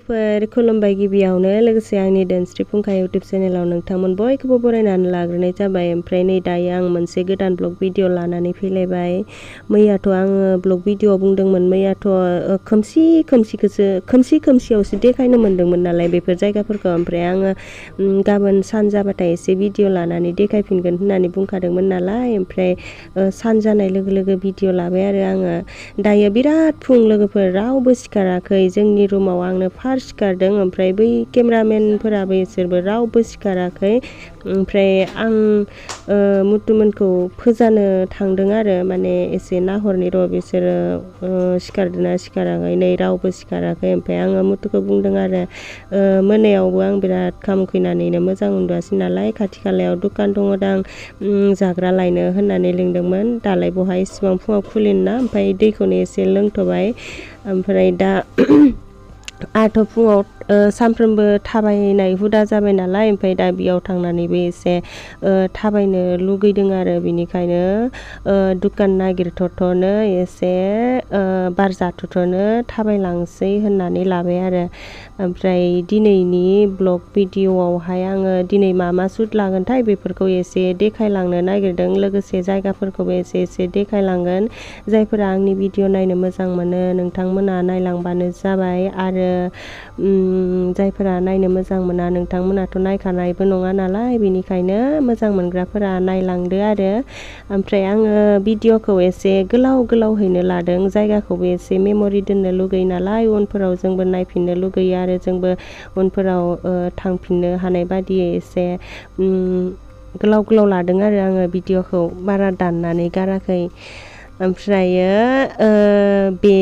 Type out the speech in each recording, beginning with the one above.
लोगोफोर खुलुमबाय गिबियावनो लोगोसे आंनि धोनस्रि फुंखा इउटुब चेनेलाव नोंथांमोन बयखौबो बरायनानै लाग्रोनाय जाबाय। ओमफ्राय नै दायो आं मोनसे गोदान ब्लग भिडिअ लानानै फैलायबाय। मैयाथ' आङो ब्लग भिडिअ बुंदोंमोन, मैयाथ' खोमसियावसो देखायनो मोन्दोंमोन नालाय बेफोर जायगाफोरखौ। ओमफ्राय आङो गाबोन सान जाबाथाय एसे भिडिअ लानानै देखायफिनगोन होननानै बुंखादोंमोन नालाय। ओमफ्राय सान जानाय लोगो लोगो भिडिअ लाबाय आरो आङो। दायो बिराद फुं लोगोफोर, रावबो सिखाराखै। जोंनि रुमाव आंनो फार्स्ट सिखारदों, ओमफ्राय बै केमेरामेनफोराबो इसोरबो रावबो सिखाराखै। ओमफ्राय आं मुथुमोनखौ फोजानो थांदों आरो माने एसे नाहरनि र' बिसोरो सिखारदोंना सिखाराखै। नै रावबो सिखाराखै। ओमफ्राय आङो मुथुखौ बुंदों आरो मोनायावबो आं बिराद खाम उखैनानैनो मोजां उन्दुआसै नालाय, खाथि खालायाव दुखान दङ दां जाग्रा लायनो होननानै लिंदोंमोन। दालाय बहाय इसिबां फुङाव खुलिनो ना, ओमफ्राय दैखौनो एसे लोंथ'बाय। ओमफ्राय दा आंथ' फुङाव सानफ्रोमबो थाबायनाय हुदा जाबाय नालाय, ओमफ्राय दा बेयाव थांनानैबो एसे थाबायनो लुगैदों आरो बिनिखायनो दुखान नागिरथ'नो एसे बार जाथ'नो थाबायलांसै होननानै लाबाय आरो। ओमफ्राय दिनैनि ब्लग भिडिअआवहाय आङो दिनै मा सुट लागोनथाय बेफोरखौ एसे देखायलांनो नागिरदों, लोगोसे जायगाफोरखौबो एसे देखायलांगोन। जायफोरा आंनि भिडिअ नायनो मोजां मोनो नोंथांमोना नायलांबानो जाबाय, आरो जायफोरा नायनो मोजां मोना नोंथांमोनाथ' नायखानायबो नङा नालाय, बेनिखायनो मोजां मोनग्राफोरा नायलांदो आरो। ओमफ्राय आङो भिडिअखौ एसे गोलावहैनो लादों, जायगाखौबो एसे मेम'रि दोननो लुगैयो नालाय, उनफोराव जोंबो नायफिननो लुगैयो आरो जोंबो उनफोराव थांफिननो हानाय बादियै एसे गोलाव लादों आरो आङो भिडिअखौ, बारा दाननानै गाराखै। ओमफ्रायो बे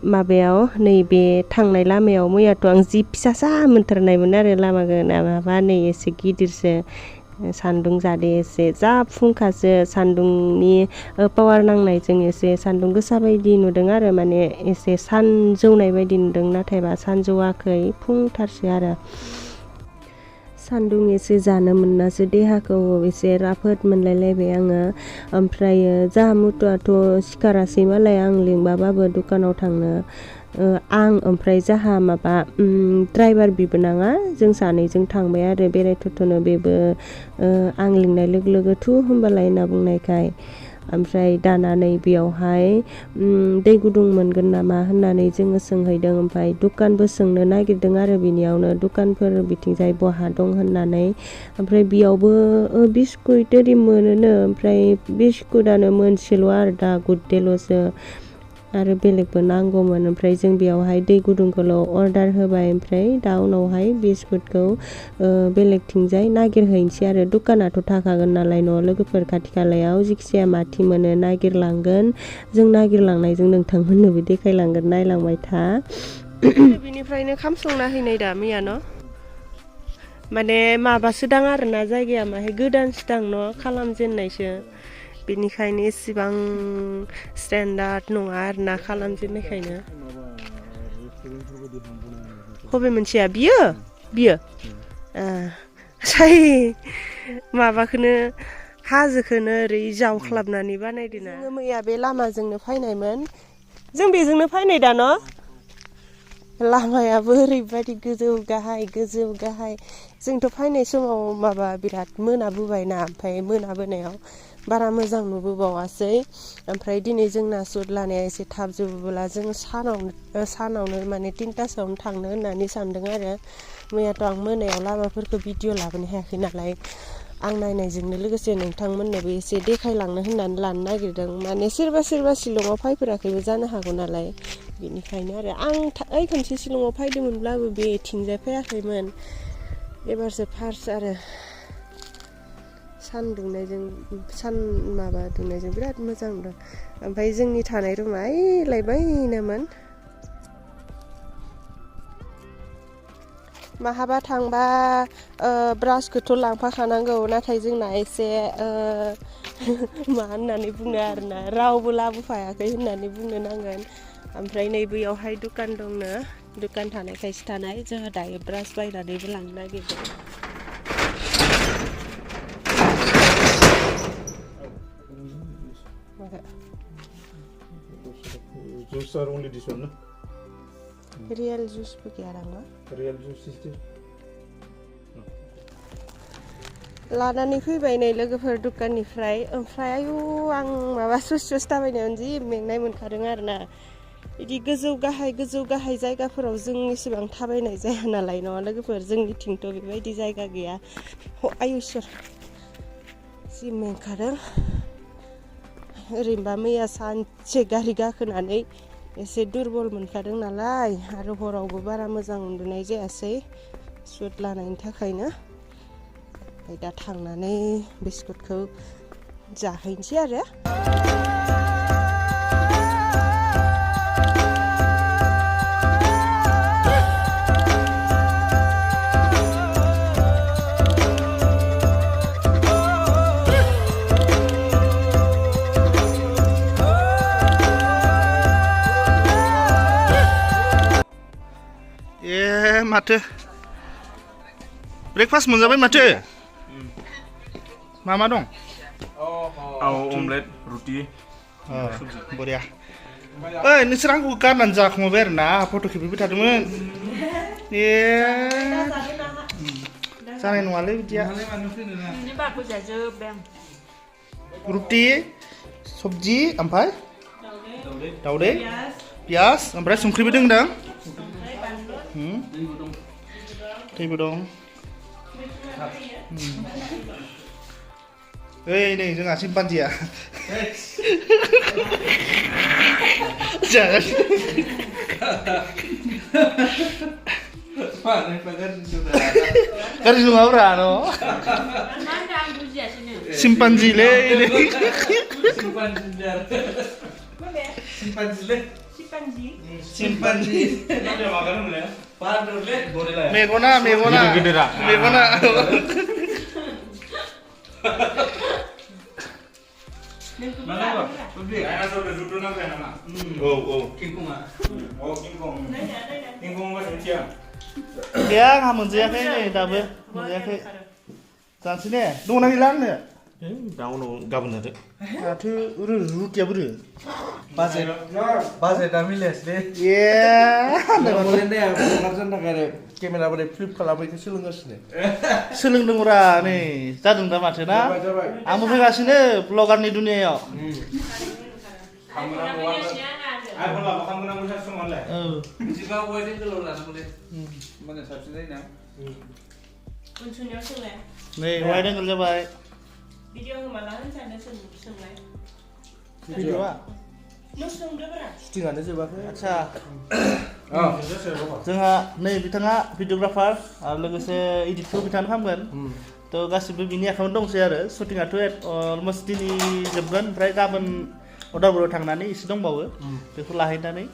माबायाव नैबे थांनाय लामायाव मैयाथ' आं जि फिसासा मोनथारनायमोन आरो लामाखौ, माबा नै एसे गिदिरसो। सान्दुं जादे एसे जा फुंखासो, सान्दुंनि पावार नांनायजों एसे सान्दुं गोसा बायदि नुदों आरो माने एसे सान जौनाय बायदि नुदों, नाथायबा सान जौआखै, फुंथारसो आरो। सान्दुं एसे जानो मोननासो देहाखौ एसे राफोद मोनलायलायबाय आङो। ओमफ्रायो जाहा मुथुआथ' सिखारासै मालाय आं लिंबाबाबो दखानाव थांनो। आं ओमफ्राय जाहा माबा ड्राइभार बिबोनाङा जों सानैजों थांबाय आरो बेरायथ'नो। बेबो आं लिंनाय लोगो लोगो थु होमबालाय होनना बुंनायखाय। ओमफ्राय दाना नै बेयावहाय दै गुदुं मोनगोन नामा होननानै जोङो सोंहैदों। ओमफ्राय दुखानबो सोंनो नागिरदों आरो बिनियावनो, दुखानफोर बिथिंजाय बहा दं होननानै। ओमफ्राय बेयावबो बिस्कुट एरि मोनोनो, ओमफ्राय बिस्कुटानो मोनसेल' आरो दा गुडडेल'सो, आरो बेलेगबो नांगौमोन। ओमफ्राय जों बेयावहाय दै गुदुंखौल' अर्डार होबाय। ओमफ्राय दा उनावहाय बिस्कुटखौ बेलेगथिंजाय नागिरहैनोसै आरो। दुखानाथ' थाखागोन नालाय न' लोगोफोर खाथि खालायाव, जिखिजाया माथि मोनो नागिरलांगोन। जों नागिरलांनायजों नोंथांमोननोबो देखायलांगोन, नायलांबाय था। बिनिफ्रायनो खाम संना हैनाय दा मैया न', माने माबासो दां आरोना जायगाया माहाय गोदानसो दां न', खालामजेननायसो, बेनिखायनो एसेबां स्टेन्डार्ड नङा आरोना खालामजेननायखायनो। बबे मोनसेया बियो माबाखौनो हाजोखौनो ओरै जावख्लाबनानै बानायदों ना। जोङो मैया बे लामाजोंनो फैनायमोन, जों बेजोंनो फैनाय दा न'। लामायाबो ओरैबायदि गोजौ गाहाय। जोंथ' फैनाय समाव माबा बिराद मोनाबोबायना, ओमफ्राय मोनाबोनायाव बारा मोजां नुबोबावासै। ओमफ्राय दिनै जोंना सुट लानाया एसे थाब जोबोब्ला जों सानावनो माने 3टासोआवनो थांनो होननानै सानदों आरो। मैयाथ' आं मोनायाव लामाफोरखौ भिडिअ लाबोनो हायाखै नालाय, आं नायनायजोंनो लोगोसे नोंथांमोननोबो एसे देखायलांनो होननानै लानो नागिरदों। माने सोरबा शिलंआव फैफेराखैबो जानो हागौ नालाय, बेनिखायनो आरो आं खनसे शिलंआव फैदोंमोनब्लाबो बेथिंजाय फैयाखैमोन, एबारसो फार्स्ट आरो। सान दुंनायजों बिराद मोजां नुदों। ओमफ्राय जोंनि थानाय रुमा ओइलायबायनोमोन। माहाबा थांबा ब्रासखौथ' लांफाखानांगौ, नाथाय जोंना एसे मा होननानै बुंनो आरोना, रावबो लाबोफायाखै होननानै बुंनो नांगोन। ओमफ्राय नै बैयावहाय दुखान दंनो, दुखान थानायखायसो थानाय। जोंहा दायो ब्रास बायनानैबो लांनो नागिरदों। Those are only this one, no? रियेल जुसबो गैया दां रियेल जुस सिस्टेम लानानै फैबाय नै लोगोफोर दुकाननिफ्राय ओमफ्राय आयु आं माबा सस थाबायनायावनो जि मेंनाय मोनखादों आरोना बिदि गोजौ गाहाय जायगाफोराव जों एसेबां थाबायनाय जाया नालाय नङा लोगोफोर जोंनिथिंथ' बेबायदि जायगा गैया आयु इसोर जि मेंखादों ओरैनोबा मैया सानसे गारि गाखोनानै एसे दुरबल मोनखादों नालाय आरो हरावबो बारा मोजां उन्दुनाय जायासै सुट लानायनि थाखायनो दा थांनानै बिस्कुटखौ जाहैनोसै आरो माथो ब्रेकफास्ट मोनजाबाय माथो मा दं अमलेट रुटि बरिया ओइ नोंसोर आंखौ गारनानै जाखुमाबाय आरो ना फट' खेबैबाय थादोंमोन जानाय नङालै बिदिया रुटि सबजि ओमफ्राय दाउदै पियास ओमफ्राय संख्रिबो दंदां दैबो दं ओइ नै जोंहा सिम्पान्जिया गाज्रि नङाब्रा न' सिम्पान्जिलै सिम्पान्जि मेगना गैया आंहा मोनजायाखै नै दाबो मोनजायाखै जानोसै ने दंना गैला आंनो दा उनाव गाबोन जादो माथो रुटिया बोरो बाजेटआ मिलायासैलै केमेरा बोरै फ्लिप खालामनायखौ सोलोंगासिनो सोलोंदोंरा नै जादों दा माथो ना आंबो फैगासिनो ब्लगारनि दुनियायाव नै वाइड एंगल जाबाय भिडिअ होमाला होनसानो सोंलाय भिडिअआ शुटिंआनो जोबाखै आच्छा जोंहा नै बिथाङा भिडिअग्राफार आरो लोगोसे एडिटखौ बिथाङानो खालामगोन थ' गासिबो बिनि आखायावनो दंसै आरो शुटिंआथ' अलमस्ट दिनै जोबगोन ओमफ्राय गाबोन अदालगुरियाव थांनानै एसे दंबावो बेखौ लाहैनानै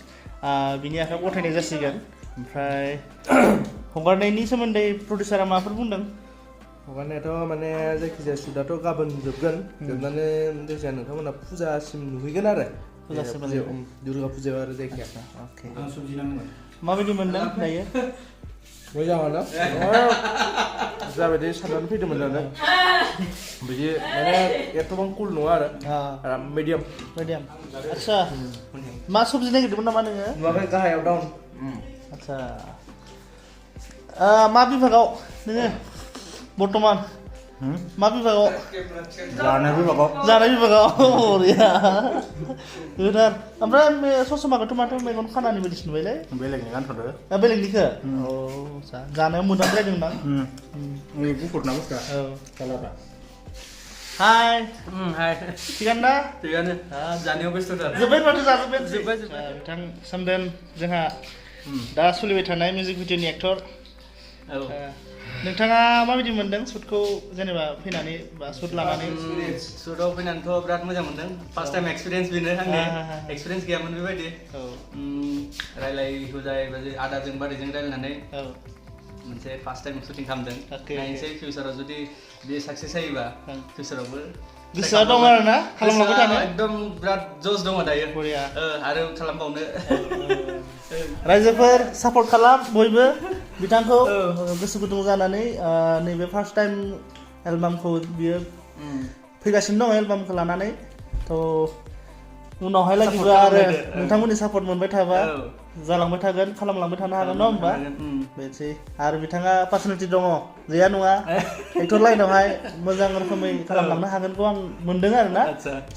बिनि आखायाव गथायनाय जासिगोन ओमफ्राय हगारनायनि सोमोन्दै प्रडिउसारा माबाफोर बुंदों हगारनायाथ' माने जायखिजाया शुटआथ' गाबोन जोबगोन जोबनानै जायखिजाया नोंथांमोना फुजासिम नुहैगोन आरो फुजासिम दुर्गा फुजायाव आरो जायखिया अके माबायदि मोनदों दायो मोजाङानो जाबायदि साननानै फैदोंमोन नालाय बिदि माने एथ'बां कुल नङा आरो मिडियाम आच्छा मा सबजि नागिरदोंमोन नामा नोङो नुवाखै गाहायाव डाउन आच्छा मा बिभागाव नोङो बर्तमान मा बिभागाव जानाय बिभागाव बरिया गोदान ओमफ्राय ससमाखौथ' माथो मेगन खानानि बायदिसो नुबायलै बेलेगनि गानथ'दो बेलेगनिखौ जानायाव मोजां जादों ना गुफुरना बुस्थुआ कालारा हाय थिगानो ना थिगानो जानायाव बेस्थ' जोब्बाय माथो जोब्बाय बिथां सोमदोन जोंहा दा सोलिबाय थानाय मिउजिक भिडिअनि एक्टर नोंथाङा माबायदि मोनदों शुटखौ जेनेबा फैनानै बा शुट लानानै शुटआव फैनानैथ' बिराद मोजां मोनदों फार्स्ट टाइम एक्सपिरियेन्स बेनो आंनि एक्सपिरियेन्स गैयामोन बेबायदि रायलायहोजाय आदाजों बादैजों रायलायनानै मोनसे फार्स्ट टाइम शुटिं खालामदों नायनोसै फिउचाराव जुदि बे साक्सेस जायोबा फिउचारावबो गोसोआ दं आरो ना खालामलांबाय थानो एकदम बिराद जस दङ दायो आरो खालामबावनो रायजोफोर सापर्ट खालाम बयबो बिथांखौ गोसो गुदुं जानानै नैबे फार्स्ट टाइम एलबामखौ बियो फैगासिनो दङ एलबामखौ लानानै थ' उनावहाय लागिबो आरो नोंथांमोननि सापर्ट मोनबाय थाबा जालांबाय थागोन खालामलांबाय थानो हागोन नङा होमबा बेनोसै आरो बिथाङा पार्सनेलिटि दङ गैया नङा एक्टर लाइनावहाय मोजां रोखोमै खालामलांनो हागोनखौ आं मोनदों आरो ना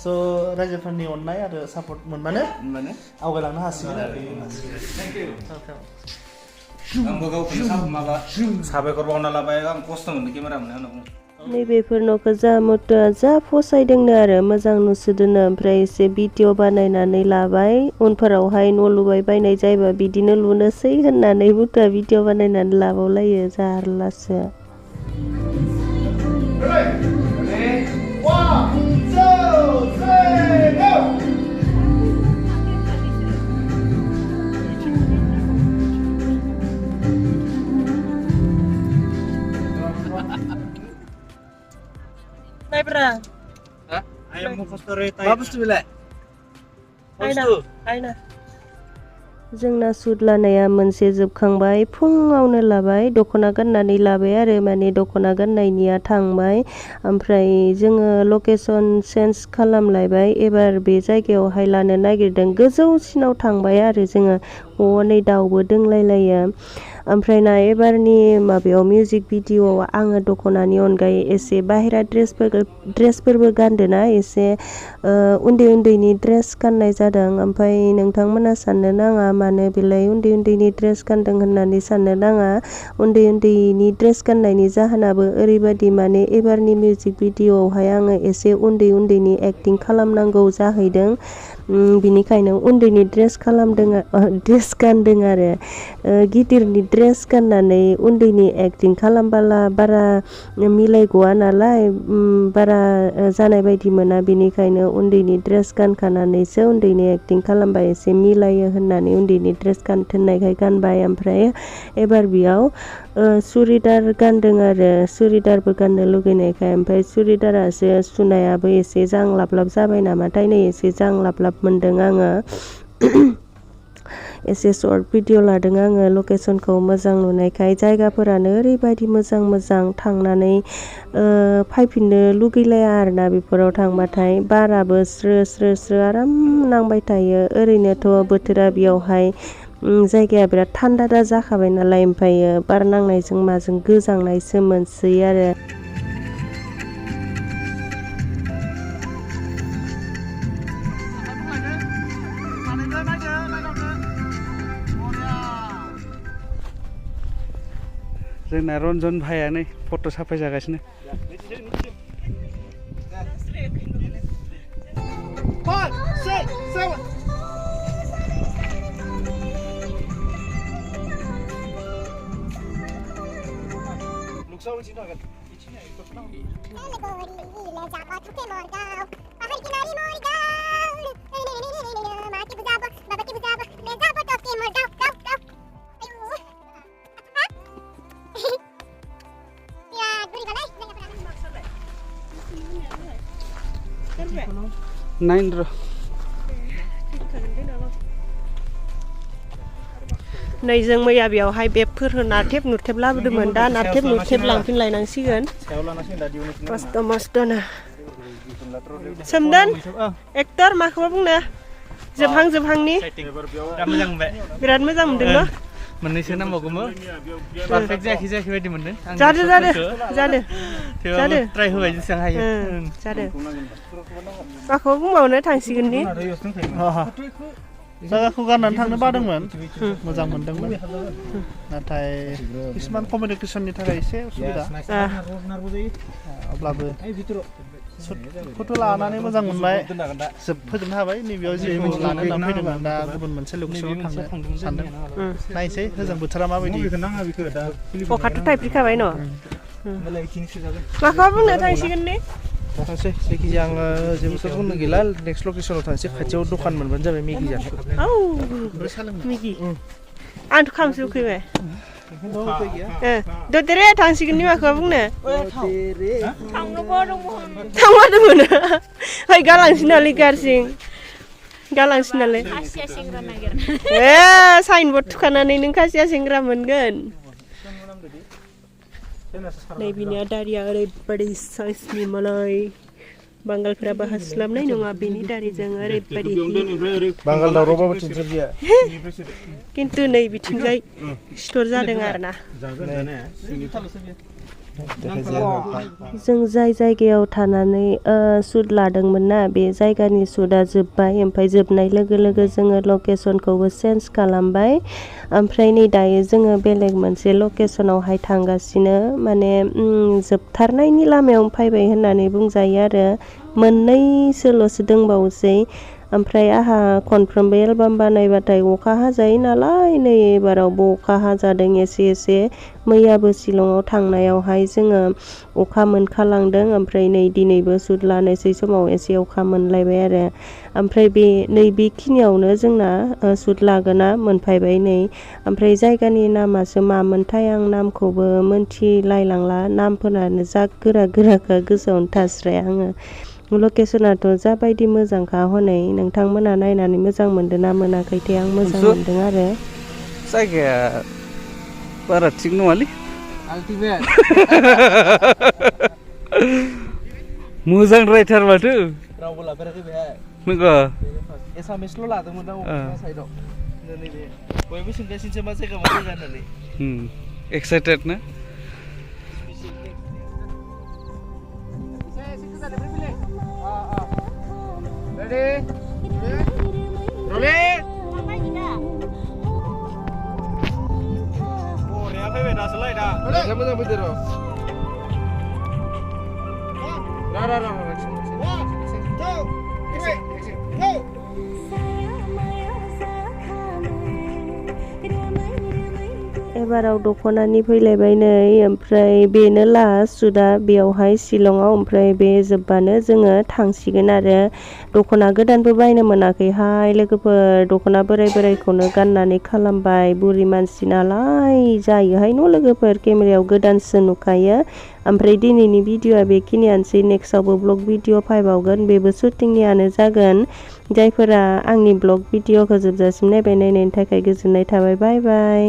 स' रायजोफोरनि अननाय आरो सापर्ट मोनबानो आवगायलांनो हासिगोन आरो आंबो गावखौनो माबा साबायखर बावना लाबाय आं खस्थ' मोनदों केमेरा मोननाय उनाव नैबेफोर न'खौ जा मथ'आ जा फसायदोंनो आरो मोजां नुसोदोंनो ओमफ्राय एसे भिडिअ बानायनानै लाबाय उनफोरावहाय न' लुबाय बायनाय जायोबा बिदिनो लुनोसै होननानै मथ'आ भिडिअ बानायनानै लाबावलायो जारलासो जोंना सुद लानाया मोनसे जोबखांबाय फुङावनो लाबाय दख'ना गाननानै लाबाय आरो माने दख'ना गाननायनिया थांबाय ओमफ्राय जोङो लकेसन चेन्ज खालामलायबाय एबार बे जायगायावहाय लानो नागिरदों गोजौसिनाव थांबाय आरो जोङो हनै दाउबो दोंलायलायो ओमफ्राय ना एबारनि माबायाव मिउजिक भिडिअ'आव आङो दख'नानि अनगायै एसे बाहेरा ड्रेसफोरबो गानदोना एसे उन्दै उन्दैनि ड्रेस गाननाय जादों ओमफ्राय नोंथांमोना साननो नाङा मानो बेलाय उन्दै उन्दैनि ड्रेस गानदों होननानै साननो नाङा उन्दै उन्दैनि ड्रेस गाननायनि जाहोनाबो ओरैबायदि माने एबारनि मिउजिक भिडिअ'आवहाय आङो एसे उन्दै उन्दैनि एक्टिं खालामनांगौ जाहैदों बिनिखायनो उन्दैनि ड्रेस गानदों आरो गिदिरनि ड्रेस गाननानै उन्दैनि एक्टिं खालामबोला बारा मिलायगवा नालाय बारा जानाय बायदि मोना बिनिखायनो उन्दैनि ड्रेस गानखानानैसो उन्दैनि एक्टिं खालामबा एसे मिलायो होननानै उन्दैनि ड्रेस गानथोननायखाय गानबाय ओमफ्राय एबार बेयाव सुरिदार गानदों आरो सुरिदारबो गाननो लुगैनायखाय ओमफ्राय सुरिदारासो सुनायाबो एसे जांलाबलाब जाबाय नामाथाय नै एसे जांलाबलाब मोनदों आङो एसे सर्ट भिडिअ लादों आङो लकेसनखौ मोजां नुनायखाय जायगाफोरानो ओरैबायदि मोजां मोजां थांनानै फैफिननो लुगैलाया आरोना बेफोराव थांबाथाय बाराबो स्रो स्रो स्रो आराम नांबाय थायो ओरैनोथ' बोथोरा बेयावहाय जायगाया बिराद थान्दा जाखाबाय नालाय ओमफ्रायो बार नांनायजों माजों गोजांनायसो मोनसै आरो जोंना रन्जन भाइया नै फट' साफाय जागासिनो नाइन र नै जों मैया बेयावहाय बेगफोर नारथेब नुरथेब लाबोदोंमोन दा नारथेब नुरथेब लांफिनलायनांसिगोन मस्त मस्तनो सोमदोन एक्टर माखौबा बुंनो जोबहांनि बिराद मोजां मोनदों न मोननैसो नांबावगौमोन पारफेक्ट जायाखै बायदि मोनदों जादो ट्राइ होबाय जेसेबां हायो जादो माखौबा बुंबावनो थांसिगोन नि जायगाखौ गारनानै थांनो बादोंमोन मोजां मोनदोंमोन नाथाय किसुमान कमिउनिकेसननि थाखाय एसे उसुबिदा अब्लाबो फट' लानानै मोजां मोनबाय फोजोबनो हाबाय नैबेयाव जेखौ लानो होनना फैदोंमोन दा गुबुन मोनसे लकेसनाव थांनो सानदों नायसै होजों बोथोरा माबायदि अखाथ' थाइफ्रिखाबाय न' माखौबा बुंनो थांसिगोन ने थांसै जायखिजाया आङो जेबोथ' बुंनो गैला नेक्स्ट लकेसनाव थांसै खाथियाव दखान मोनबानो जाबाय मेगि जानो मेगि आंथ' खामसो उखैबाय ददेरे थांसिगोन नि माखौबा बुंनो थांबादोंमोन ओइ गालांसिनालै गारसिं गालांसिनालै साइन बर्ड थुखानानै नों खासिया सेंग्रा मोनगोन नै बिनिया दारिया ओरैबायदि साइजनि मालाय बांगालफोराबो हास्लाबनाय नङा बेनि दारैजों ओरैबायदि बांगाल दावरावबाबो टेनसन गैया खिन्थु नै बिथिंजाय सिथर जादों आरोना जों जाय जायगायाव थानानै सुट लादोंमोन ना बे जायगानि सुटआ जोब्बाय ओमफ्राय जोबनाय लोगो लोगो जोङो लकेसनखौबो चेन्ज खालामबाय ओमफ्राय नै दायो जोङो बेलेग मोनसे लकेसनावहाय थांगासिनो माने जोबथारनायनि लामायाव फैबाय होननानै बुंजायो आरो मोननैसोल'सो दंबावोसै ओमफ्राय आहा खनफ्रोमबो एलबाम बानायबाथाय अखा हाजायो नालाय नै एबारावबो अखा हाजादों एसे एसे मैयाबो शिलंआव थांनायावहाय जोङो अखा मोनखालांदों ओमफ्राय नै दिनैबो सुट लानोसै समाव एसे अखा मोनलायबाय आरो ओमफ्राय बे नैबेखिनियावनो जोंना सुट लागोना मोनफैबाय नै ओमफ्राय जायगानि नामासो मामोनथाय आं नामखौबो मोनथिलायलांला नामफोरानो जा गोरा गोराखा गोसोआवनो थास्राया आङो लकेसनाथ' जाबायदि मोजांखा हनै नोंथांमोना नायनानै मोजां मोनदों ना मोनाखैथाय आं मोजां मोनदों आरो जायगाया बारा थिग नङालै आल्टिमेट मोजां रायथार माथो रावबो लाफेराखै बेहाय नंगौ एसामिसल' लादोंमोन आं साइडआव नैबे बयबो सोंगासिनोसो मा जायगा होननानै एक्साइटेड ना मोजां फैदो र' एबाराव दख'नानि फैलायबाय नै ओमफ्राय बेनो लास्ट सुटआ बेयावहाय शिलंआव ओमफ्राय बे जोब्बानो जोङो थांसिगोन आरो दख'ना गोदानबो बायनो मोनाखैहाय लोगोफोर दख'ना बोराय बोरायखौनो गाननानै खालामबाय बुरि मानसि नालाय जायोहाय न' लोगोफोर केमेरायाव गोदानसो नुखायो ओमफ्राय दिनैनि भिडिअ'आ बेखिनियानोसै नेक्स्टआवबो ब्लग भिडिअ फैबावगोन बेबो शुटिंनियानो जागोन जायफोरा आंनि ब्लग भिडिअ'खौ जोबजासिम नायनायनि थाखाय गोजोननाय थाबाय बाय बाय